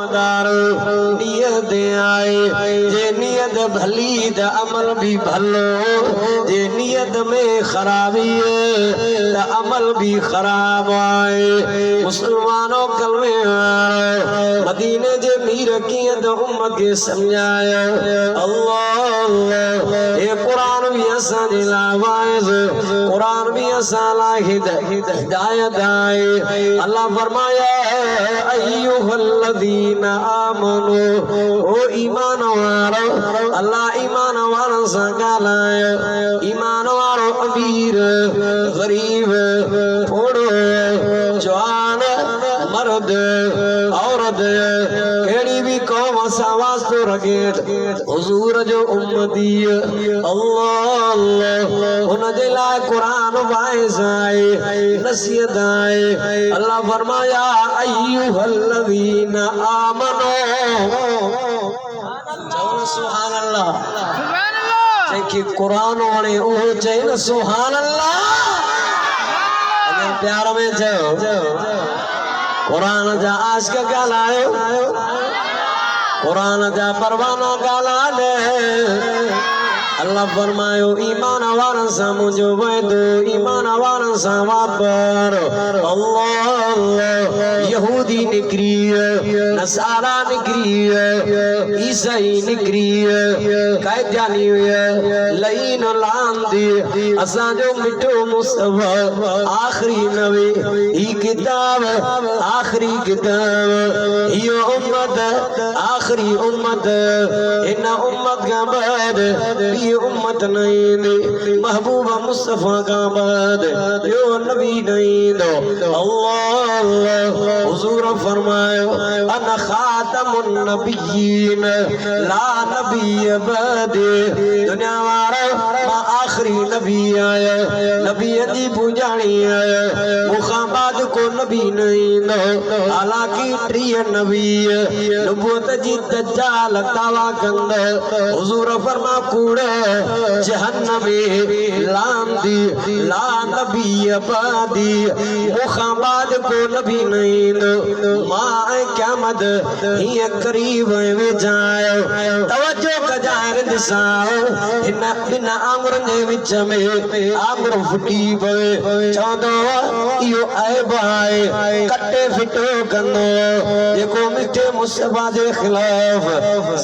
ईमानदार नियत आए जे नियत भली द अमल भी भलो जे नियत में खराबी है द अमल भी खराब आए मुसलमानों कलमे मदीने जे मीर किए द उम्मत के समझाया अल्लाह ये कुरान भी असा दिलावाइज कुरान भी असा ला हिदायत आए अल्लाह फरमाया अय्युहल्लज़ीना आमनू ओ ईमान वालो अल्लाह ईमान वालों से गालाए ईमान वालो अमीर गरीब बूढ़ो जवान मर्द औरत केड़ी भी कौम सा वास्तो रखे हुजूर जो उम्मती अल्लाह अल्लाह उन जे लाए कुरान वाइज आए नसीहत आए अल्लाह फरमाया अय्युहल्लज़ीना आमनू सुभान अल्लाह जैकी कुरान वणे ओ चई न सुभान अल्लाह प्यार में चयो कुरान जा आशिक ॻाल्हायो कुरान जा परवाना ॻाल्हाए अल्लाह फरमायो ईमान वारन सा मुझो वादो ईमान वारन सा वापर अल्लाह यहूदी निकरी नसारा निकरी ईसाई निकरी कायदानी लईन लांदी असा जो मिठो मुस्तफा आखिरी नबी ई किताब आखिरी किताब यो उम्मत आखिरी उम्मत इन उम्मत का बाद ये उम्मत नहीं दे महबूबा मुस्तफा का बाद यो नबी नहीं दो अल्लाह अल्लाह हुजूर फरमायो अना खातमुन नबिय्यीन ला नबी बादे दुनिया वारा मा आखिरी नबी आया नबी दी पुजाणी आया मुखाबाद को नबी नहीं दो हालांकि ट्रिय नबी नबूवत जी दज्जाल दावा कंद हुजूर फरमा कूड़े जहन्नमी लांदी ला नबी बादी मुखाबाद को नबी नहीं दो मां क़यामत ये करीब वे जायो तवज्जो कजार दिसाओ इन बिन आमर ने विच में आमर फुटी पवे चवंदो इहो ऐब आहे कटे फिटो कंदो जेको मिठे मुस्तफा जे खिलाफ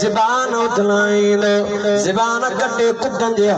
ज़बान उथलाईंदो ज़बान कटे कुटन जे